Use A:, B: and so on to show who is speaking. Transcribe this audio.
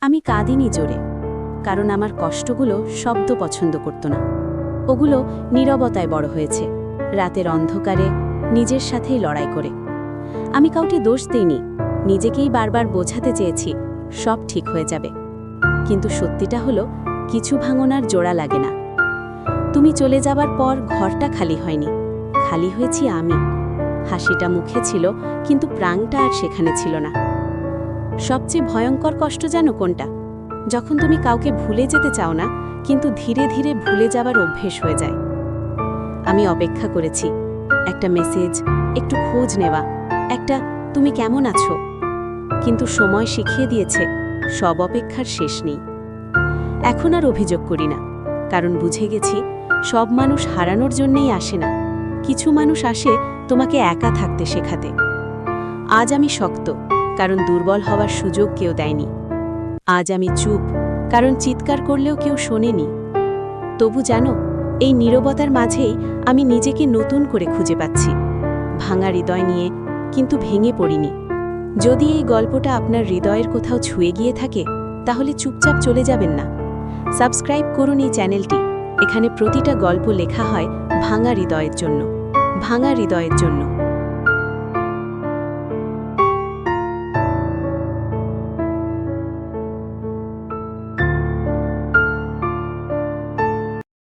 A: আমি কাঁদিনি জোরে, কারণ আমার কষ্টগুলো শব্দ পছন্দ করত না। ওগুলো নীরবতায় বড় হয়েছে, রাতের অন্ধকারে, নিজের সাথেই লড়াই করে। আমি কাউকে দোষ দিইনি, নিজেকেই বারবার বোঝাতে চেয়েছি সব ঠিক হয়ে যাবে। কিন্তু সত্যিটা হলো, কিছু ভাঙনার জোড়া লাগে না। তুমি চলে যাবার পর ঘরটা খালি হয়নি, খালি হয়েছি আমি। হাসিটা মুখে ছিল, কিন্তু প্রাণটা আর সেখানে ছিল না। সবচেয়ে ভয়ঙ্কর কষ্ট জানো কোনটা? যখন তুমি কাউকে ভুলে যেতে চাও না, কিন্তু ধীরে ধীরে ভুলে যাবার অভ্যেস হয়ে যায়। আমি অপেক্ষা করেছি, একটা মেসেজ, একটু খোঁজ নেওয়া, একটা তুমি কেমন আছো। কিন্তু সময় শিখিয়ে দিয়েছে সব অপেক্ষার শেষ নেই। এখন আর অভিযোগ করি না, কারণ বুঝে গেছি সব মানুষ হারানোর জন্যেই আসে না, কিছু মানুষ আসে তোমাকে একা থাকতে শেখাতে। আজ আমি শক্ত, কারণ দুর্বল হওয়ার সুযোগ কেউ দেয়নি। আজ আমি চুপ, কারণ চিৎকার করলেও কেউ শোনেনি। তবু জানো, এই নীরবতার মাঝেই আমি নিজেকে নতুন করে খুঁজে পাচ্ছি, ভাঙা হৃদয় নিয়ে, কিন্তু ভেঙে পড়িনি। যদি এই গল্পটা আপনার হৃদয়ের কোথাও ছুঁয়ে গিয়ে থাকে, তাহলে চুপচাপ চলে যাবেন না। সাবস্ক্রাইব করুন এই চ্যানেলটি। এখানে প্রতিটা গল্প লেখা হয় ভাঙা হৃদয়ের জন্য, ভাঙা হৃদয়ের জন্য।